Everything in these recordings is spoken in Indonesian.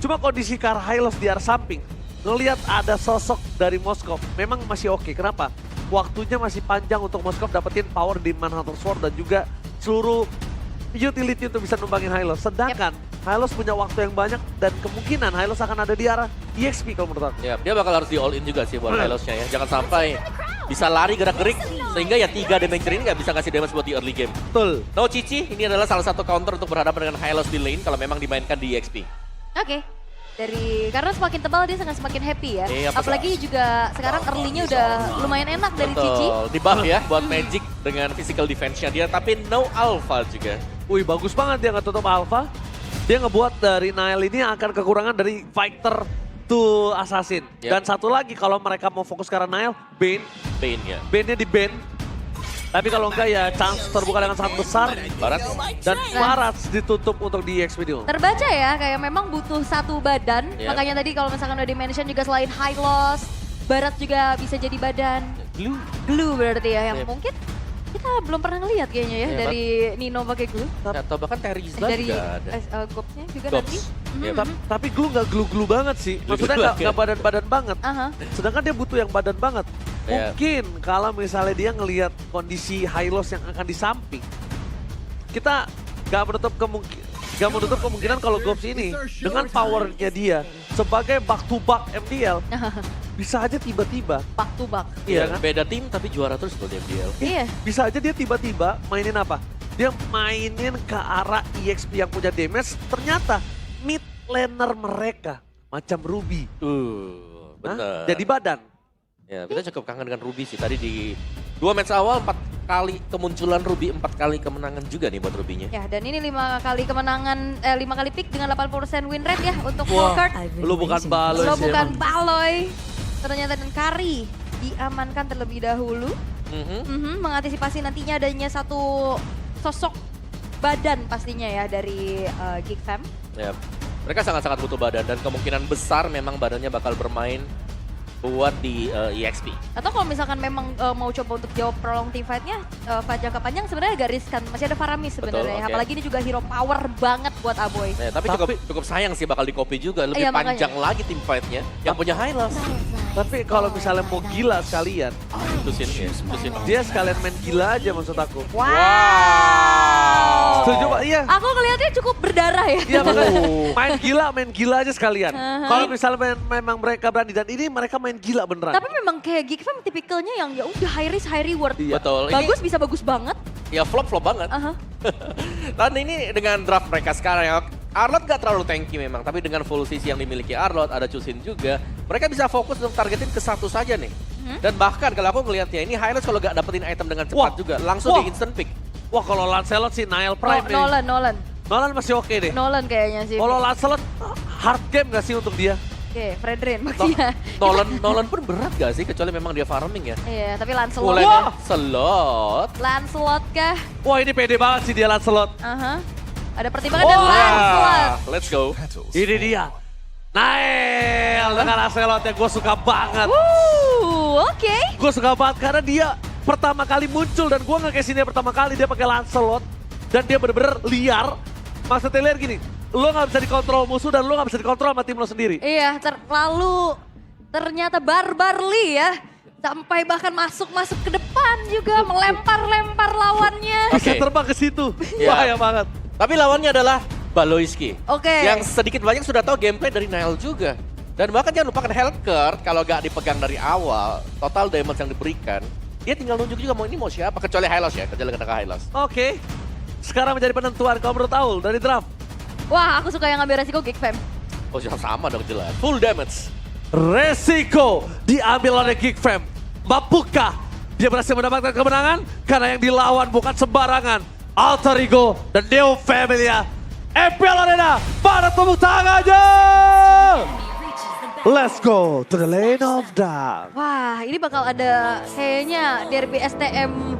Cuma kondisi Kara Hylos di arah samping, ngelihat ada sosok dari Moskov, memang masih oke. Kenapa? Waktunya masih panjang untuk Moskov dapetin power di Manhunter Sword dan juga seluruh utility untuk bisa numbangin Hylos. Sedangkan Hylos punya waktu yang banyak dan kemungkinan Hylos akan ada di arah EXP kalau menurut aku. Ya, dia bakal harus di all in juga sih buat Hylosnya ya. Jangan sampai bisa lari gerak-gerik sehingga ya 3 damage ini nggak bisa ngasih damage buat di early game. Betul. No Cici, ini adalah salah satu counter untuk berhadapan dengan Hylos di lane kalau memang dimainkan di EXP. Oke. Karena semakin tebal dia semakin happy ya. Iya, Apalagi juga sekarang early-nya udah lumayan enak dari Cici. Betul, di buff ya buat Magic dengan physical defense-nya dia, tapi no alpha juga. Wih, bagus banget dia nggak tutup alpha. Dia ngebuat dari Nile ini akan kekurangan dari fighter to assassin. Yep. Dan satu lagi kalau mereka mau fokus ke arah Nile, Bane. Bane-nya. Bane-nya di ban. Tapi kalau enggak ya chance terbuka dengan sangat besar. Barat. Dan Barat ditutup untuk di EXP dulu. Terbaca ya, kayak memang butuh satu badan. Yep. Makanya tadi kalau misalkan udah di-mention juga selain Hylos, Barat juga bisa jadi badan. Glue. Glue berarti ya, yang Yep. mungkin kita belum pernah ngeliat kayaknya ya Iya, dari Nino pakai glue. Atau bahkan Terizla Dari juga ada. Gopsnya juga Gops. nanti. Iya, Tapi glue nggak glue-glue banget sih. Maksudnya Glue-glue nggak badan-badan banget. Aha. Sedangkan dia butuh yang badan banget. Iya. Mungkin kalau misalnya dia ngelihat kondisi Hylos yang akan di samping, kita nggak menutup kemungkinan kalau Gops ini dengan powernya dia sebagai back to back MDL bisa aja tiba-tiba. Back to back. Iya Iya, kan? beda tim tapi juara terus buat MDL. Iya. Bisa aja dia tiba-tiba mainin apa? Dia mainin ke arah EXP yang punya damage, ternyata mid laner mereka macam Ruby. Hah? Bener. Jadi badan. Ya, kita cukup kangen dengan Ruby sih. Tadi di 2 match awal 4 kali kemunculan Ruby, 4 kali kemenangan juga nih buat Ruby-nya. Ya, dan ini 5 kali kemenangan, 5 kali pick dengan 80% win rate ya untuk Wah, Volkart. lu bukan Baloy Lo sih bukan emang. Baloy. Ternyata dan Kari diamankan terlebih dahulu. Mengantisipasi nantinya adanya satu sosok badan pastinya ya dari Geek Fam. Ya, mereka sangat-sangat butuh badan dan kemungkinan besar memang badannya bakal bermain buat di EXP. Atau kalau misalkan memang mau coba untuk jawab prolong team fight-nya, fight jangka panjang sebenarnya agak riskan. Masih ada Faramis sebenarnya. Betul, oke. Apalagi ini juga hero power banget buat Aboy. Ya, tapi cukup sayang sih bakal di copy juga. Lebih Iya, makanya. panjang lagi tim fight-nya yang punya Hylos. Tapi kalau misalnya mau gila sekalian, Tusin ya, tusin. dia sekalian main gila aja maksud aku. Wow. Setuju Pak? Iya. Aku ngelihatnya cukup berdarah ya. Iya makanya main gila aja sekalian. Uh-huh. Kalau misalnya memang mereka berani dan ini mereka main gila beneran. Tapi memang kayak Geek Fam tipikalnya yang ya udah high risk high reward. Iya. Betul. Bagus bisa bagus banget. Ya flop banget. Aha. Dan ini dengan draft mereka sekarang ya, Arlot gak terlalu tanky memang, tapi dengan full sisi yang dimiliki Arlot, ada Chusin juga, mereka bisa fokus untuk targetin ke satu saja nih. Dan bahkan kalau aku ngelihatnya ini Hylos kalau gak dapetin item dengan cepat Wah. juga, langsung Wah. di instant pick. Wah kalau Lancelot sih Nile Prime nih. Nolan. Nolan masih oke deh. Nolan kayaknya sih. Kalau Lancelot hard game gak sih untuk dia? Oke, Fredrin maksudnya. Nolan pun berat gak sih, kecuali memang dia farming ya. Iya, tapi Lancelot. Mulai Wah. slot. Lancelot kah? Wah ini pede banget sih dia Lancelot. Aha. Ada pertimbangan dan Lancelot. Let's go. Ini dia. Nile dengan Lancelot yang gue suka banget. Oke. Gue suka banget karena dia pertama kali muncul dan gue nge-case dia pertama kali dia pakai Lancelot. Dan dia bener-bener liar. Maksudnya liar gini, lo gak bisa dikontrol musuh dan lo gak bisa dikontrol sama tim lo sendiri. Iya, lalu ternyata barbarly ya. Sampai bahkan masuk ke depan juga, melempar-lempar lawannya. Bisa Oke. terbang ke situ. Iya. Bahaya banget. Tapi lawannya adalah Baloyski. Oke. Yang sedikit banyak sudah tahu gameplay dari Nile juga. Dan bahkan jangan lupakan Hellcurt, kalau gak dipegang dari awal, total damage yang diberikan, dia tinggal nunjuk juga mau ini mau siapa, kecuali Hylos ya, kecuali kena Hylos. Oke. Sekarang menjadi penentuan kalau menurut Aul dari draft. Wah, aku suka yang ngambil resiko Geek Fam. Oh sama dong jelas, full damage. Resiko diambil oleh Geek Fam. Mampukah dia berhasil mendapatkan kemenangan? Karena yang dilawan bukan sembarangan. Alter Ego dan Neo Familia. FPL Arena, pada tepuk tangan aja! Let's go to the lane of dark. Wah, ini bakal ada kayaknya derby STM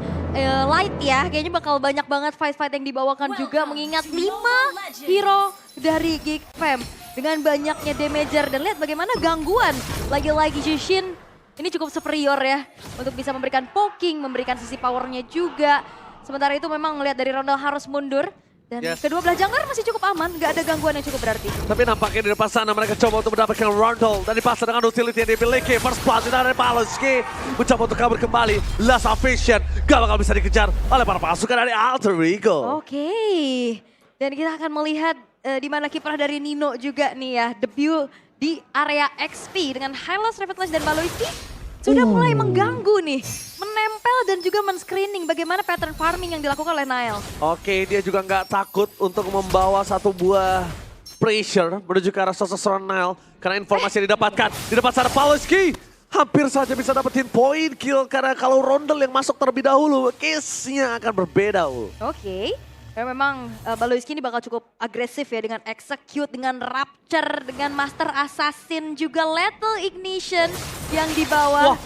Light ya. Kayaknya bakal banyak banget fight-fight yang dibawakan juga mengingat 5 hero dari Geek Fam. Dengan banyaknya damager dan lihat bagaimana gangguan. Lagi-lagi Jushin ini cukup superior ya. Untuk bisa memberikan poking, memberikan sisi powernya juga. Sementara itu memang melihat dari Rondal harus mundur. Dan Yes. kedua belah jungler masih cukup aman, nggak ada gangguan yang cukup berarti. Tapi nampaknya di depan sana mereka coba untuk mendapatkan Rondel. Dan dipasang dengan utility yang dimiliki. First blood dari Paloski. Mencoba untuk kabur kembali. Last of Vision. Gak bakal bisa dikejar oleh para pasukan dari Alter Ego. Oke. Dan kita akan melihat di mana kiprah dari Nino juga nih ya. Debut di area XP dengan Hylos, Revitalize, dan Baloiski. Sudah mulai mengganggu nih. Menempel dan juga men-screening bagaimana pattern farming yang dilakukan oleh Nile. Oke, dia juga nggak takut untuk membawa satu buah pressure menuju ke arah sosok seorang Nile. Karena informasi yang didapatkan di depan sana Paloski hampir saja bisa dapetin poin kill. Karena kalau Rondel yang masuk terlebih dahulu, case-nya akan berbeda. Oke. Ya memang Baloiski ini bakal cukup agresif ya dengan execute, dengan rapture, dengan master assassin, juga lethal ignition yang dibawa.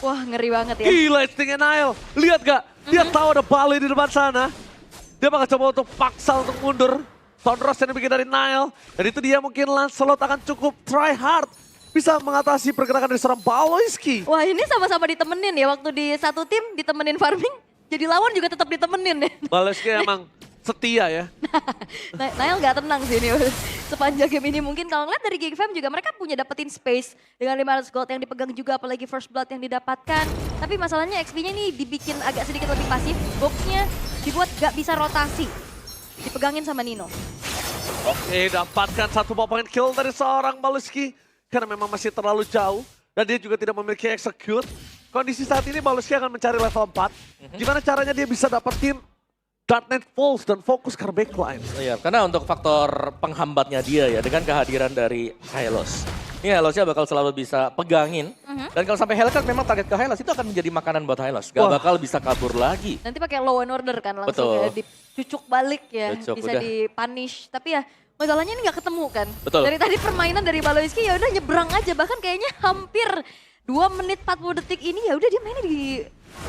Wah ngeri banget ya. Gila instingnya Nile. Lihat gak? Dia tahu ada Bali di depan sana. Dia bakal coba untuk paksa untuk mundur. Thunderous yang dibikin dari Nile. Dan itu dia mungkin Lancelot akan cukup try hard. Bisa mengatasi pergerakan dari seorang Baloiski. Wah ini sama-sama ditemenin ya, waktu di satu tim ditemenin farming, jadi lawan juga tetap ditemenin ya. Baloiski emang setia ya. Nile nggak tenang sih ini sepanjang game ini. Mungkin kalau ngeliat dari GigFam juga mereka punya dapetin space dengan 500 gold yang dipegang juga, apalagi first blood yang didapatkan. Tapi masalahnya XP-nya ini dibikin agak sedikit lebih pasif, boxnya dibuat gak bisa rotasi. Dipegangin sama Nino. Oke, dapatkan satu point kill dari seorang Baloiski. Karena memang masih terlalu jauh. Dan dia juga tidak memiliki execute. Kondisi saat ini Baloiski akan mencari level 4. Gimana caranya dia bisa dapetin Darknet Pulse dan fokus ke backline. Iya, karena untuk faktor penghambatnya dia ya, dengan kehadiran dari Hylos. Ini Hylosnya bakal selalu bisa pegangin. Dan kalau sampai Hellcat memang target ke Hylos itu akan menjadi makanan buat Hylos. Gak bakal bisa kabur lagi. Nanti pakai low and order kan langsung Betul. ya, dicucuk balik ya, Cucuk, bisa udah. di-punish. Tapi ya masalahnya ini gak ketemu kan. Betul. Dari tadi permainan dari Baloiski ya udah nyebrang aja, bahkan kayaknya hampir 2 menit 40 detik ini ya udah dia mainnya di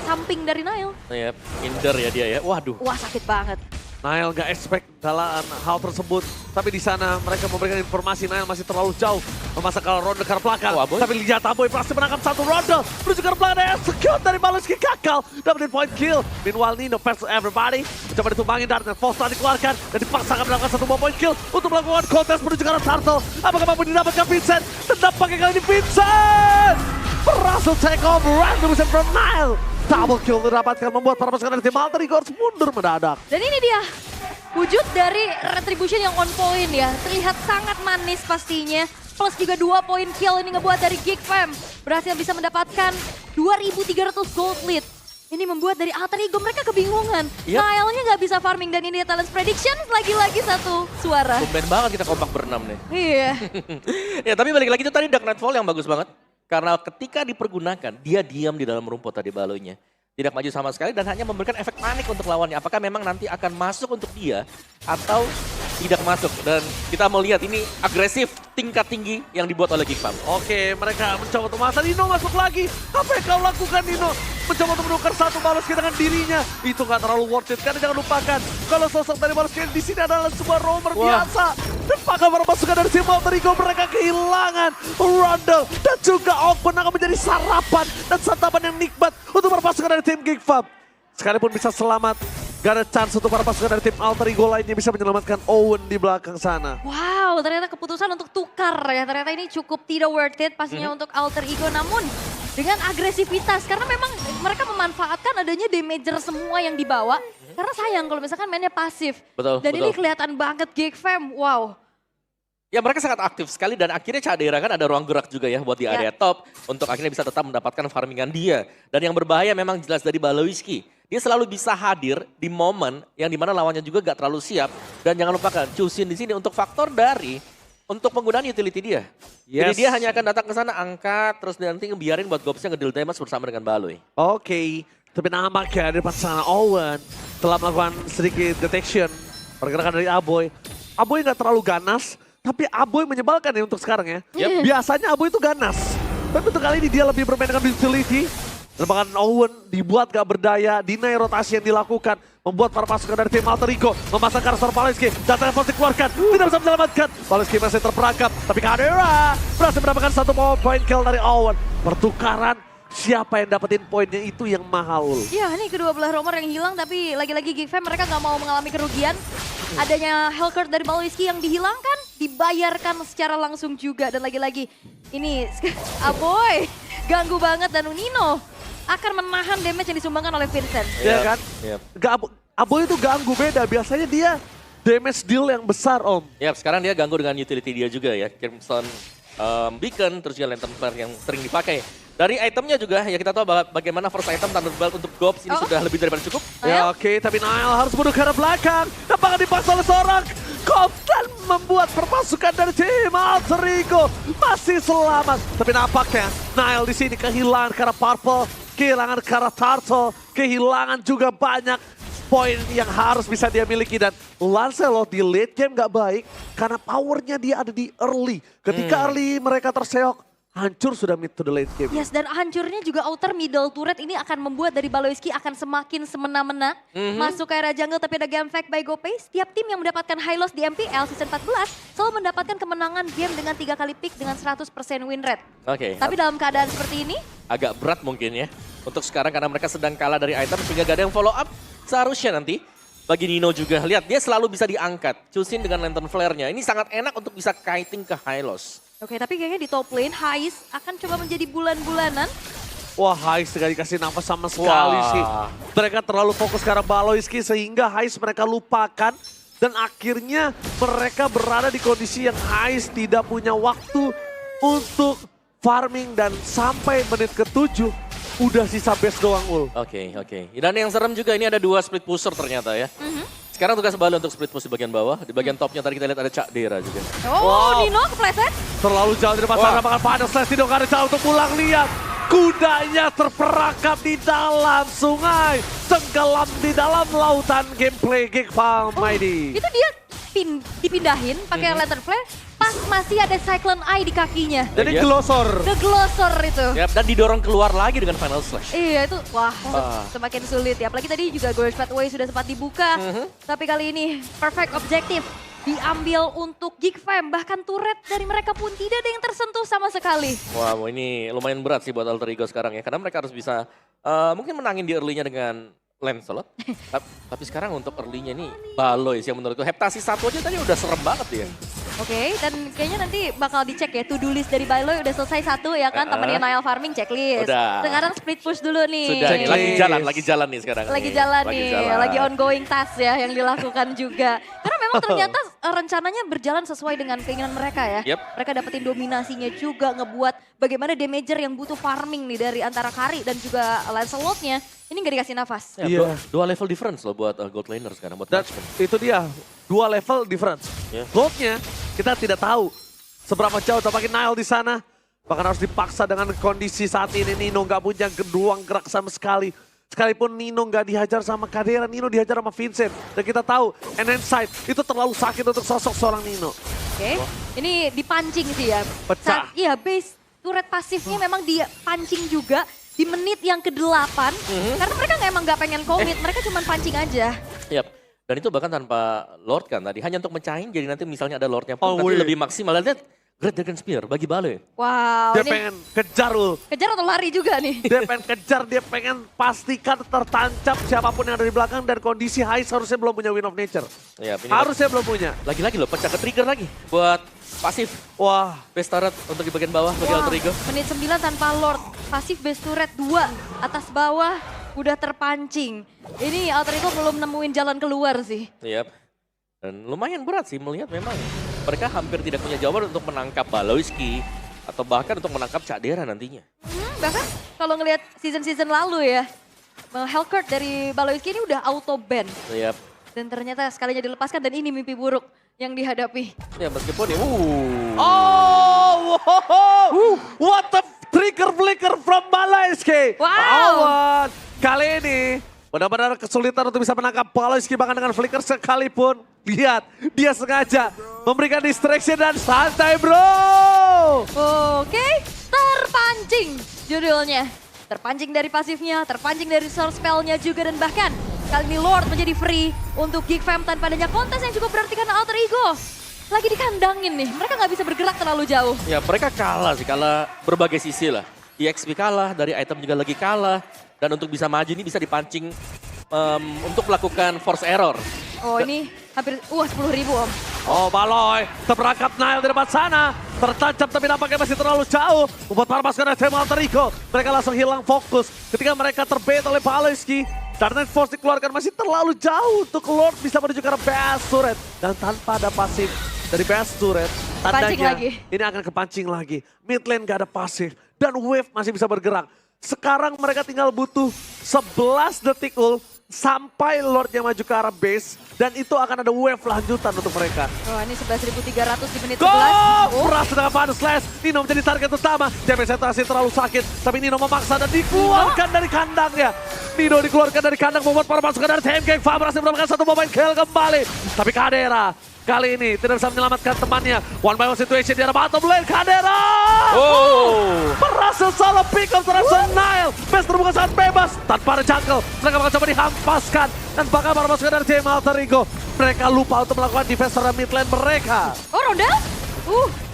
samping dari Nile. Iya, minder ya dia ya. Waduh. Wah sakit banget. Nile gak expect dalam hal tersebut. Tapi di sana mereka memberikan informasi Nile masih terlalu jauh. Memasak kalau ronde ke arah belakang. Oh, Aboy. Tapi lihat Aboy pasti menangkap satu ronde. Menuju ke arah belakang dan execute dari Baloiski gagal. Dapetin point kill. Meanwhile Nino versus everybody. Mencoba ditumbangin Darknet. Force telah dikeluarkan. Dan dipaksakan melakukan satu point kill. Untuk melakukan kontes menuju ke arah Turtle. Apakah mampu didapatkan Vincent? Tetap pakai kali ini Vincent. Berhasil take over random from Nile. Double kill didapatkan membuat para pasukan dari tim Alter Ego harus mundur mendadak. Dan ini dia wujud dari Retribution yang on point ya. Terlihat sangat manis pastinya. Plus juga 2 poin kill ini ngebuat dari GigFam. Berhasil bisa mendapatkan 2.300 gold lead. Ini membuat dari Alter Ego mereka kebingungan. Yep. Nile-nya nggak bisa farming dan ini Talents Prediction lagi-lagi satu suara. Tumben banget kita kompak berenam nih. Iya. Ya tapi balik lagi itu tadi Dark Nightfall yang bagus banget. Karena ketika dipergunakan, dia diam di dalam rumput tadi Baloinya. Tidak maju sama sekali dan hanya memberikan efek panik untuk lawannya. Apakah memang nanti akan masuk untuk dia atau tidak masuk. Dan kita melihat ini agresif tingkat tinggi yang dibuat oleh GigFam. Oke, mereka mencoba untuk masa Nino masuk lagi. Apa yang kau lakukan Nino? Mencoba untuk menukar satu Baloiski dengan dirinya. Itu gak terlalu worth it karena jangan lupakan. Kalau sosok dari Baloiski di sini adalah sebuah roamer biasa. Dan maka para pasukan dari tim Alter Ego mereka kehilangan Rondel. Dan juga Oakman akan menjadi sarapan dan santapan yang nikmat untuk para pasukan dari tim GigFam. Sekalipun bisa selamat, gak ada chance untuk para pasukan dari tim Alter Ego lainnya bisa menyelamatkan Owen di belakang sana. Wow, ternyata keputusan untuk tukar ya. Ternyata ini cukup tidak worth it pastinya untuk Alter Ego. Namun dengan agresivitas, karena memang mereka memanfaatkan adanya damager semua yang dibawa. Karena sayang kalau misalkan mainnya pasif. Betul, Dan ini betul. kelihatan banget GigFam, wow. Ya mereka sangat aktif sekali dan akhirnya Cadera kan ada ruang gerak juga ya buat di area top. Untuk akhirnya bisa tetap mendapatkan farmingan dia. Dan yang berbahaya memang jelas dari Baloiski. Dia selalu bisa hadir di momen yang dimana lawannya juga gak terlalu siap. Dan jangan lupakan Chusin di sini untuk faktor dari untuk penggunaan utility dia. Jadi Yes. dia hanya akan datang ke sana angkat terus nanti ngebiarin buat Gobsnya ngedeal damage bersama dengan Baloi. Oke, tapi nampaknya di depan sana Owen telah melakukan sedikit detection pergerakan dari Aboy. Aboy nggak terlalu ganas, tapi Aboy menyebalkan ya untuk sekarang ya. Yep. Biasanya Aboy itu ganas, tapi untuk kali ini dia lebih bermain dengan utility. Dan bahkan Owen dibuat gak berdaya, deny rotasi yang dilakukan. Membuat para pasukan dari tim Alter Ego memasang karakter Paloiski. Data yang dikeluarkan, tidak bisa menyelamatkan. Paloiski masih terperangkap, tapi Cadera berhasil mendapatkan satu point kill dari Owen. Pertukaran, siapa yang dapetin poinnya itu yang mahal. Ya ini kedua belah romer yang hilang, tapi lagi-lagi GigFam mereka nggak mau mengalami kerugian. adanya Hellcourt dari Baloiski yang dihilangkan, dibayarkan secara langsung juga. Dan lagi-lagi ini Aboy ganggu banget dan Nino akan menahan damage yang disumbangkan oleh Vincent. Ya kan? Yep. Aboy itu ganggu beda, biasanya dia damage deal yang besar Om. Ya, sekarang dia ganggu dengan utility dia juga ya. Crimson Beacon, terus juga Lantern Flare yang sering dipakai. Dari itemnya juga, ya kita tahu bagaimana first item Thunderbolt untuk Gobs ini sudah lebih daripada cukup. Ya oke, tapi Nile harus mundur ke arah belakang. Apakah dipaksa oleh seorang Koptan membuat permasukan dari tim Alter Ego masih selamat. Tapi nampaknya Nile di sini kehilangan ke arah Purple, kehilangan ke arah Turtle, kehilangan juga banyak poin yang harus bisa dia miliki. Dan Lancelot di late game gak baik karena powernya dia ada di early. Ketika early mereka terseok, hancur sudah mid to the late game. Yes, dan hancurnya juga outer middle turret ini akan membuat dari Baloiski akan semakin semena-mena. Masuk ke area jungle tapi ada game fact by GoPace. Setiap tim yang mendapatkan high loss di MPL season 14 selalu mendapatkan kemenangan game dengan 3 kali pick dengan 100% win rate. Oke. Tapi dalam keadaan seperti ini, Agak berat mungkin ya. Untuk sekarang karena mereka sedang kalah dari item sehingga gak ada yang follow up. Seharusnya nanti bagi Nino juga, lihat dia selalu bisa diangkat. Chusin dengan Lantern Flare-nya. Ini sangat enak untuk bisa kiting ke high loss. oke, tapi kayaknya di top lane, Hais akan coba menjadi bulan-bulanan. Wah, Hais gak dikasih nafas sama sekali sih. Mereka terlalu fokus ke arah Baloiski sehingga Hais mereka lupakan. Dan akhirnya mereka berada di kondisi yang Hais tidak punya waktu untuk farming. Dan sampai menit ke-7 udah sisa base doang Ul. Oke. Dan yang serem juga ini ada 2 split pusher ternyata ya. Sekarang tugas Balo untuk split push di bagian bawah. Di bagian topnya tadi kita lihat ada Cak Dera juga. Oh, Nino kepleset. Terlalu jauh dari depan sana, bakal pada slash Nino gak ada cara untuk pulang. Lihat, kudanya terperangkap di dalam sungai. Tenggelam di dalam lautan gameplay Geekfarm Mighty. Itu dia dipindahin pakai Lantern Flare pas masih ada Cyclone Eye di kakinya. Jadi Iya. glosor. Ngeglosor itu. Yap, dan didorong keluar lagi dengan Final Slash. Iya itu, wah semakin sulit ya. Apalagi tadi juga Gorge Pathway sudah sempat dibuka. Tapi kali ini perfect objective diambil untuk Geekfam. Bahkan turret dari mereka pun tidak ada yang tersentuh sama sekali. Wow, ini lumayan berat sih buat Alter Ego sekarang ya. Karena mereka harus bisa mungkin menangin di early-nya dengan Lancelot. Tapi sekarang untuk early-nya nih Balois yang menurutku Heptasis 1 aja tadi udah serem banget ya. Oke, dan kayaknya nanti bakal dicek ya, to-do list dari Baloy udah selesai 1 ya kan, temenin Nile Farming checklist. Udah. Sekarang split push dulu nih. Sudah nih, lagi jalan nih sekarang. Lagi jalan nih, lagi ongoing task ya yang dilakukan juga. Karena memang ternyata rencananya berjalan sesuai dengan keinginan mereka ya. Yep. Mereka dapetin dominasinya juga, ngebuat bagaimana damager yang butuh farming nih dari antara Kari dan juga Lancelot-nya. Ini nggak dikasih nafas. Ya, Iya. dua level difference loh buat gold laner sekarang, buat Dan matchman. itu dia, 2 level difference. Yeah. Goldnya kita tidak tahu seberapa jauh tampaknya Nile di sana. Bahkan harus dipaksa dengan kondisi saat ini. Nino nggak punya ruang gerak sama sekali. Sekalipun Nino nggak dihajar sama Kadera, Nino dihajar sama Vincent. Dan kita tahu Enhance Sight itu terlalu sakit untuk sosok seorang Nino. Oke, ini dipancing sih ya. Pecah. Iya, base turret pasifnya memang dia pancing juga di menit yang ke-8. Karena mereka emang nggak pengen commit, mereka cuma pancing aja. Yap. Dan itu bahkan tanpa Lord kan tadi, hanya untuk mecahin jadi nanti misalnya ada Lordnya pun Oh, nanti wih. lebih maksimal. Lihat, Great Dragon Spear bagi Baloy. Wow, Dia ini pengen kejar Ul. kejar atau lari juga nih. Dia pengen kejar, dia pengen pastikan tertancap siapapun yang ada di belakang. Dan kondisi Hais harusnya belum punya Win of Nature. Ya, ini Harusnya belum punya. lagi-lagi loh pecah ke trigger lagi buat pasif. Wah, Base turret untuk di bagian bawah bagi Wah, Alter Ego. menit 9 tanpa Lord. Pasif base turret 2. Atas bawah udah terpancing. Ini Alter Ego belum nemuin jalan keluar sih. Yap. Dan lumayan berat sih melihat memang mereka hampir tidak punya jawaban untuk menangkap Baloiski atau bahkan untuk menangkap Cak Dera nantinya. Bahkan kalau ngelihat season-season lalu ya, Hellcourt dari Baloiski ini udah auto ban. Yap. Dan ternyata sekalinya dilepaskan dan ini mimpi buruk yang dihadapi. Ya meskipun ya oh, what a trigger flicker from Baloiski. Wow. Awan, kali ini benar-benar kesulitan untuk bisa menangkap Baloiski bahkan dengan flicker sekalipun. Lihat, dia sengaja memberikan distraction dan santai bro. Oke, terpancing judulnya. Terpancing dari pasifnya, terpancing dari source spell-nya juga dan bahkan kali ini Lord menjadi free untuk Geekfam tanpa adanya kontes yang cukup berarti karena Alter Ego lagi dikandangin nih. Mereka nggak bisa bergerak terlalu jauh. ya mereka kalah sih, kalah berbagai sisi lah. EXP kalah, dari item juga lagi kalah. Dan untuk bisa maju ini bisa dipancing untuk melakukan force error. Oh ini hampir 10.000 Om. Oh Baloy, terperangkap Nile di depan sana. Tertancap tapi nampaknya masih terlalu jauh. Membuat para pasukan dari tim Alter Ego. Mereka langsung hilang fokus ketika mereka terbait oleh Paloyski. Dark Knight Force dikeluarkan masih terlalu jauh untuk Lord bisa menuju ke arah Best Turret. Dan tanpa ada pasif dari Best Turret, tandanya lagi. ini akan kepancing lagi. Mid lane gak ada pasif dan Wave masih bisa bergerak. Sekarang mereka tinggal butuh 11 detik ult sampai Lordnya maju ke arah base. Dan itu akan ada wave lanjutan untuk mereka. Wah ini 11.300 di menit 11. Go! Berhasil dengan Final Slash. Nino menjadi target utama. Damage situasi terlalu sakit. Tapi Nino memaksa dan dikeluarkan dari kandangnya. Nino dikeluarkan dari kandang membuat para pasukan dari Team Gang berhasil mendapatkan satu momen kill kembali. Tapi Kadera kali ini tidak bisa menyelamatkan temannya. One by one situation di arah bottom lane. Kadera! Oh. Berhasil solo pick up terhadap Nile. Best terbuka sangat bebas. Tanpa ada jungle. Mereka bakal coba dihampaskan. Dan bahkan para pasukan dari tim Alter Ego. Mereka lupa untuk melakukan defense terhadap mid lane mereka. Oh Rondel?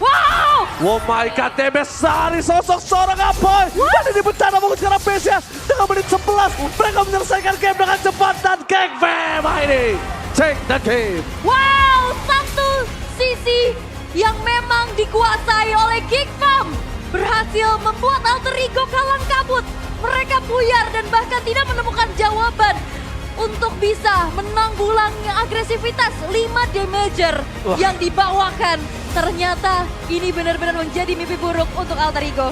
Wow! Oh my god, TBS dari sosok seorang Apoy. Dan ini bencana fokus ke arah base-nya. Dengan menit 11, mereka menyelesaikan game dengan cepat. Dan Gang Fam ini take the game. Wow, satu sisi yang memang dikuasai oleh Geek Fam berhasil membuat Alter Ego kalang kabut. Mereka buyar dan bahkan tidak menemukan jawaban untuk bisa menanggulangi agresivitas 5 damager yang dibawakan. Ternyata ini benar-benar menjadi mimpi buruk untuk Alter Ego.